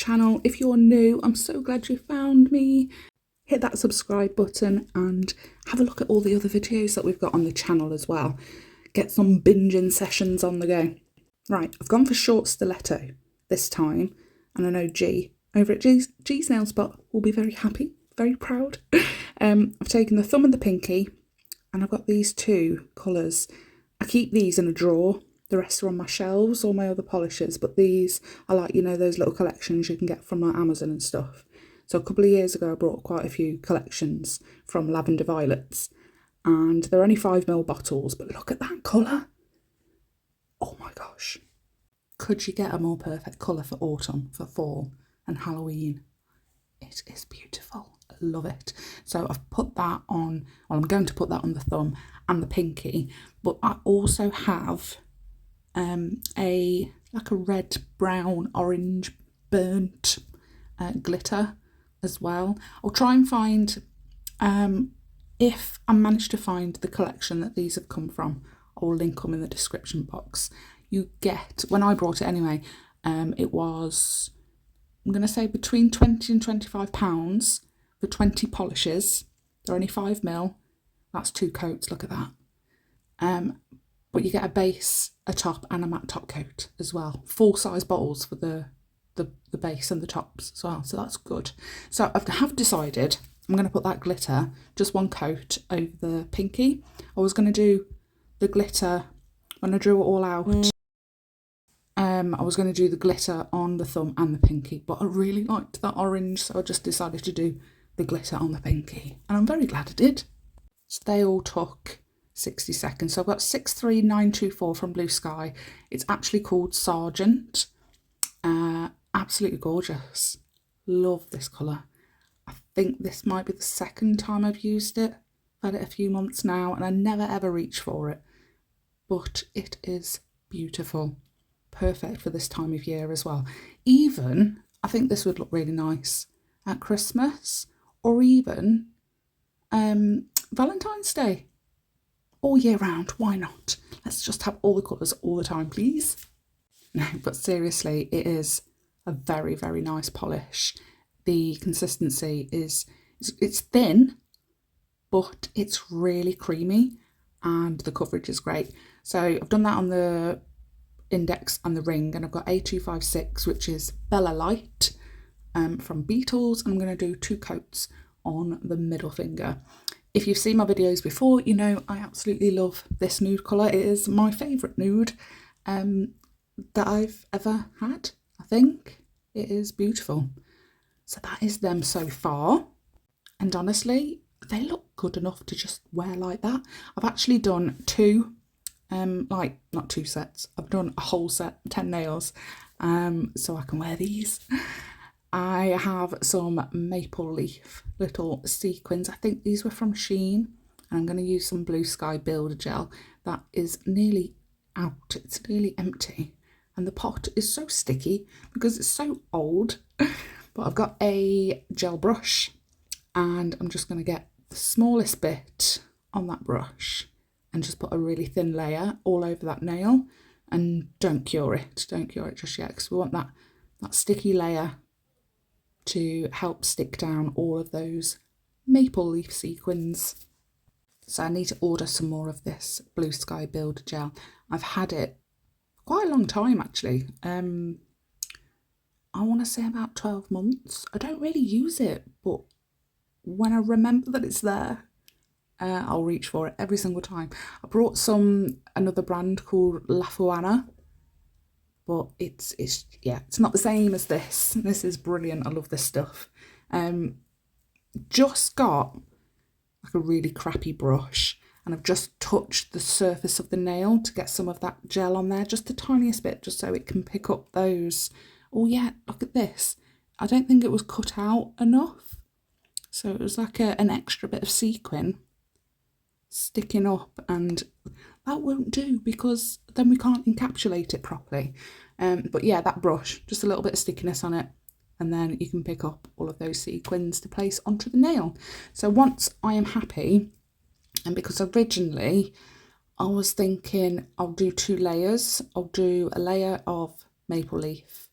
channel. If you're new, I'm so glad you found me. Hit that subscribe button and have a look at all the other videos that we've got on the channel as well. Get some binging sessions on the go. Right, I've gone for short stiletto this time, and I know G over at G's Nail Spot will be very happy, very proud. I've taken the thumb and the pinky, and I've got these two colours. I keep these in a drawer. The rest are on my shelves, all my other polishes, but these are like, you know, those little collections you can get from like Amazon and stuff. So a couple of years ago I brought quite a few collections from Lavender Violets, and they're only 5ml bottles, but look at that colour. Oh my gosh. Could you get a more perfect colour for autumn, for fall and Halloween? It is beautiful. I love it. So I've put that on, well, I'm going to put that on the thumb and the pinky, but I also have like a red, brown, orange, burnt glitter as well. I'll try and find, if I manage to find the collection that these have come from, I'll link them in the description box. You get, when I brought it anyway, it was, I'm going to say between £20 and £25 for 20 polishes. They're only 5ml. That's 2 coats, look at that. But you get a base, a top and a matte top coat as well. Full size bottles for the base and the tops as well, so that's good. So I have decided I'm going to put that glitter, just 1 coat over the pinky. I was going to do the glitter when I drew it all out. I was going to do the glitter on the thumb and the pinky, but I really liked that orange, so I just decided to do the glitter on the pinky, and I'm very glad I did. So they all took 60 seconds. So I've got 63924 from Blue Sky. It's actually called Sergeant. Absolutely gorgeous. Love this colour. I think this might be the second time I've used it. I've had it a few months now and I never ever reach for it. But it is beautiful. Perfect for this time of year as well. Even, I think this would look really nice at Christmas or even Valentine's Day. All year round, why not? Let's just have all the colours all the time, please. No, but seriously, it is a very, very nice polish. The consistency is, it's thin, but it's really creamy and the coverage is great. So I've done that on the index and the ring, and I've got A256, which is Bella Light from BEETLES, and I'm going to do 2 coats on the middle finger. If you've seen my videos before, you know I absolutely love this nude colour. It is my favourite nude that I've ever had, I think. It is beautiful. So that is them so far. And honestly, they look good enough to just wear like that. I've actually done 2, like not 2 sets. I've done a whole set, 10 nails, so I can wear these. I have some maple leaf little sequins. I think these were from SHEIN. And I'm going to use some Blue Sky Builder Gel. That is nearly out. It's nearly empty. And the pot is so sticky because it's so old. But I've got a gel brush. And I'm just going to get the smallest bit on that brush. And just put a really thin layer all over that nail. And don't cure it. Don't cure it just yet. Because we want that sticky layer to help stick down all of those maple leaf sequins. So I need to order some more of this Blue Sky Builder Gel. I've had it quite a long time actually. I want to say about 12 months. I don't really use it, but when I remember that it's there, I'll reach for it every single time. I brought another brand called La Fuana, but it's not the same as this. This is brilliant. I love this stuff. Just got like a really crappy brush, and I've just touched the surface of the nail to get some of that gel on there, just the tiniest bit, just so it can pick up those. Oh yeah, look at this. I don't think it was cut out enough, so it was like an extra bit of sequin sticking up, and that won't do because then we can't encapsulate it properly. But yeah, that brush, just a little bit of stickiness on it, and then you can pick up all of those sequins to place onto the nail. So once I am happy, and because originally I was thinking I'll do 2 layers. I'll do a layer of maple leaf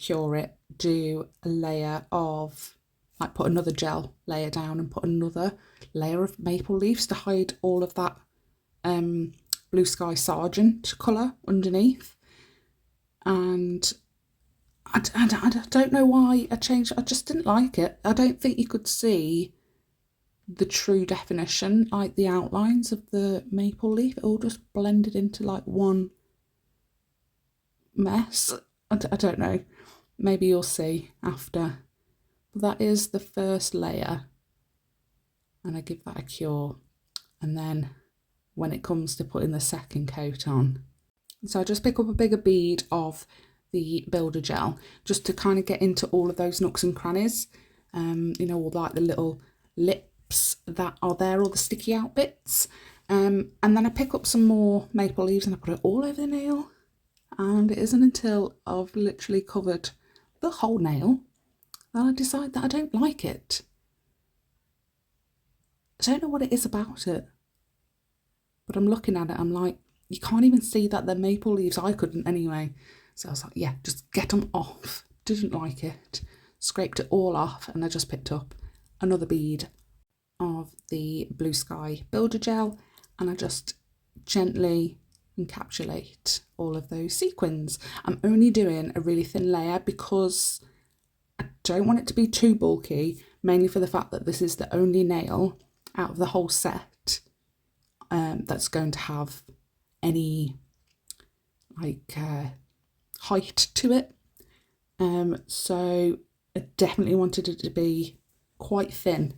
cure it, do a layer of, like put another gel layer down and put another layer of maple leaves to hide all of that Blue Sky Sargent colour underneath. And I don't know why I changed. I just didn't like it. I don't think you could see the true definition, like the outlines of the maple leaf. It all just blended into like one mess. I don't know. Maybe you'll see after. But that is the first layer. And I give that a cure. And then when it comes to putting the second coat on, so I just pick up a bigger bead of the builder gel just to kind of get into all of those nooks and crannies, you know, all like the little lips that are there, all the sticky out bits, and then I pick up some more maple leaves and I put it all over the nail. And it isn't until I've literally covered the whole nail that I decide that I don't like it. I don't know what it is about it, but I'm looking at it, I'm like, you can't even see that they're maple leaves. I couldn't anyway. So I was like, yeah, just get them off. Didn't like it. Scraped it all off, and I just picked up another bead of the Blue Sky Builder Gel, and I just gently encapsulate all of those sequins. I'm only doing a really thin layer because I don't want it to be too bulky, mainly for the fact that this is the only nail out of the whole set that's going to have any like height to it, so I definitely wanted it to be quite thin.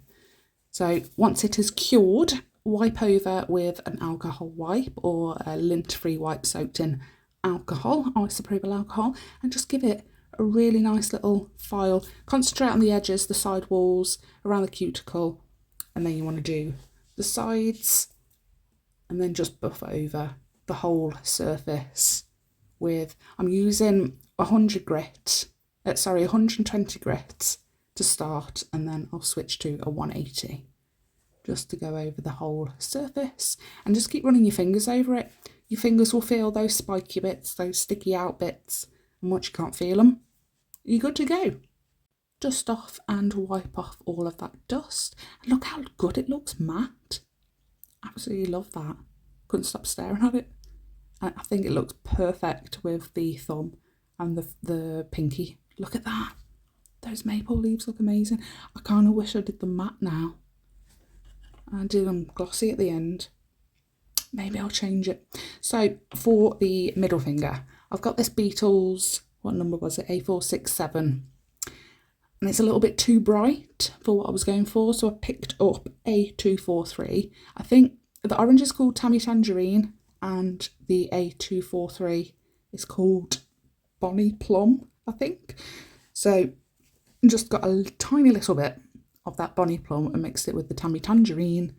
So once it is cured, wipe over with an alcohol wipe or a lint-free wipe soaked in alcohol, isopropyl alcohol, and just give it a really nice little file. Concentrate on the edges, the side walls, around the cuticle, and then you want to do the sides, and then just buff over the whole surface with, I'm using 120 grit to start, and then I'll switch to a 180 just to go over the whole surface, and just keep running your fingers over it. Your fingers will feel those spiky bits, those sticky out bits, and once you can't feel them, you're good to go. Dust off and wipe off all of that dust. And look how good it looks matte. Absolutely love that. Couldn't stop staring at it. I think it looks perfect with the thumb and the pinky. Look at that. Those maple leaves look amazing. I kind of wish I did them matte now. I do them glossy at the end. Maybe I'll change it. So for the middle finger, I've got this BEETLES, what number was it? A467. And it's a little bit too bright for what I was going for, so I picked up A243. I think the orange is called Tammy Tangerine, and the A243 is called Bonnie Plum, I think. So I just got a tiny little bit of that Bonnie Plum and mixed it with the Tammy Tangerine,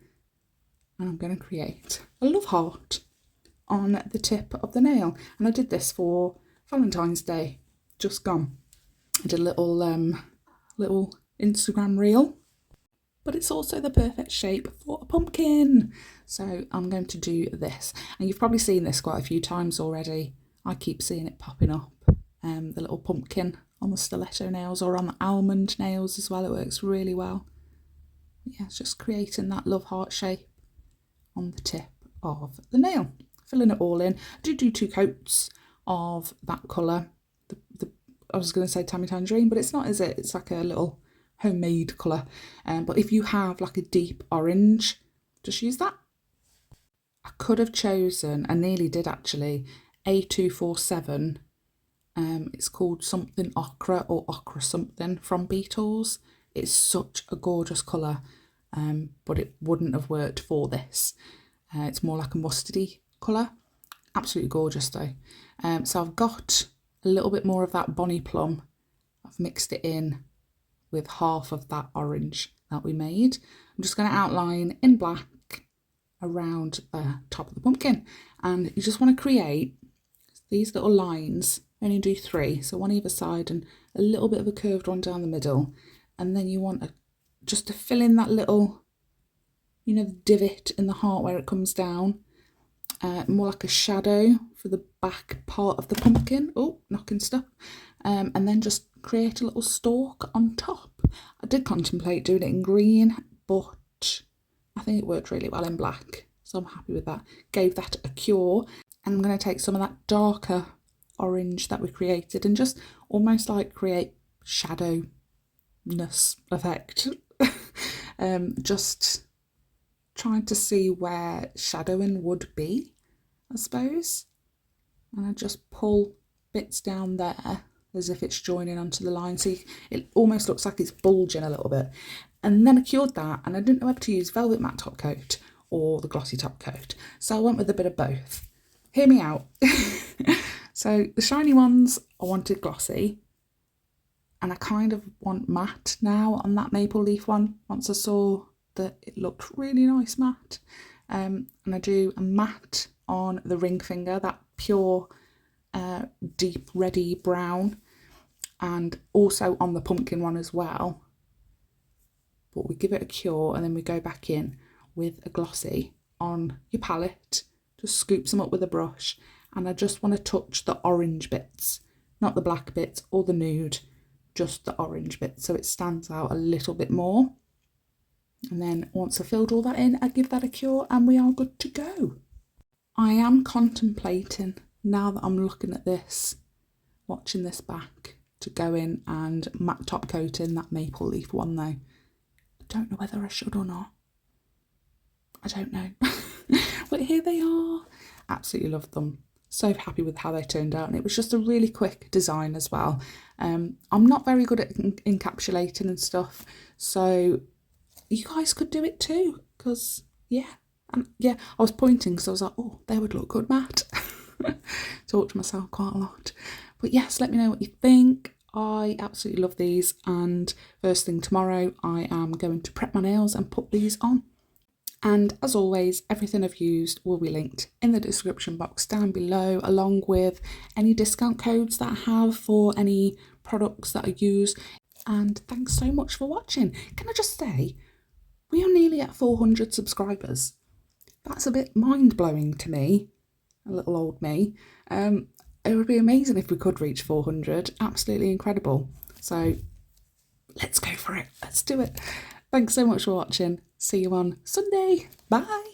and I'm going to create a love heart on the tip of the nail. And I did this for Valentine's Day, just gone. I did a little Instagram reel, but it's also the perfect shape for a pumpkin. So I'm going to do this, and you've probably seen this quite a few times already. I keep seeing it popping up, the little pumpkin on the stiletto nails or on the almond nails as well. It works really well. Yeah, it's just creating that love heart shape on the tip of the nail. Filling it all in. I do 2 coats of that colour. I was going to say Tammy Tangerine, but it's not, is it? It's like a little homemade colour. But if you have like a deep orange, just use that. I could have chosen, I nearly did actually, A247. It's called something ochre or ochre something from BEETLES. It's such a gorgeous colour, but it wouldn't have worked for this. It's more like a mustardy colour. Absolutely gorgeous though. So I've got a little bit more of that Bonnie Plum. I've mixed it in with half of that orange that we made. I'm just going to outline in black around the top of the pumpkin, and you just want to create these little lines. Only do 3, so one either side and a little bit of a curved one down the middle, and then you want just to fill in that little, you know, the divot in the heart where it comes down, more like a shadow for the back part of the pumpkin. Oh, knocking stuff. and then just create a little stalk on top. I did contemplate doing it in green, but I think it worked really well in black, so I'm happy with that. Gave that a cure, and I'm going to take some of that darker orange that we created and just almost like create shadowiness effect. Just trying to see where shadowing would be, I suppose. And I just pull bits down there as if it's joining onto the line. See, it almost looks like it's bulging a little bit. And then I cured that, and I didn't know whether to use velvet matte top coat or the glossy top coat, so I went with a bit of both. Hear me out. So the shiny ones I wanted glossy, and I kind of want matte now on that maple leaf one, once I saw that it looked really nice matte. And I do a matte on the ring finger, that pure deep reddy brown, and also on the pumpkin one as well. But we give it a cure and then we go back in with a glossy on your palette. Just scoop some up with a brush, and I just want to touch the orange bits, not the black bits or the nude, just the orange bits, so it stands out a little bit more. And then once I've filled all that in, I give that a cure and we are good to go. I am contemplating, now that I'm looking at this, watching this back, to go in and matte top coat in that maple leaf one though. I don't know whether I should or not. I don't know. But here they are. Absolutely love them. So happy with how they turned out, and it was just a really quick design as well. I'm not very good at encapsulating and stuff, so you guys could do it too, because yeah, and yeah, I was pointing because I was like, oh, they would look good matte. Talk to myself quite a lot. But yes, let me know what you think. I absolutely love these, and first thing tomorrow I am going to prep my nails and put these on. And as always, everything I've used will be linked in the description box down below, along with any discount codes that I have for any products that I use. And thanks so much for watching. Can I just say, we are nearly at 400 subscribers. That's a bit mind-blowing to me, a little old me. It would be amazing if we could reach 400. Absolutely incredible. So let's go for it. Let's do it. Thanks so much for watching. See you on Sunday. Bye.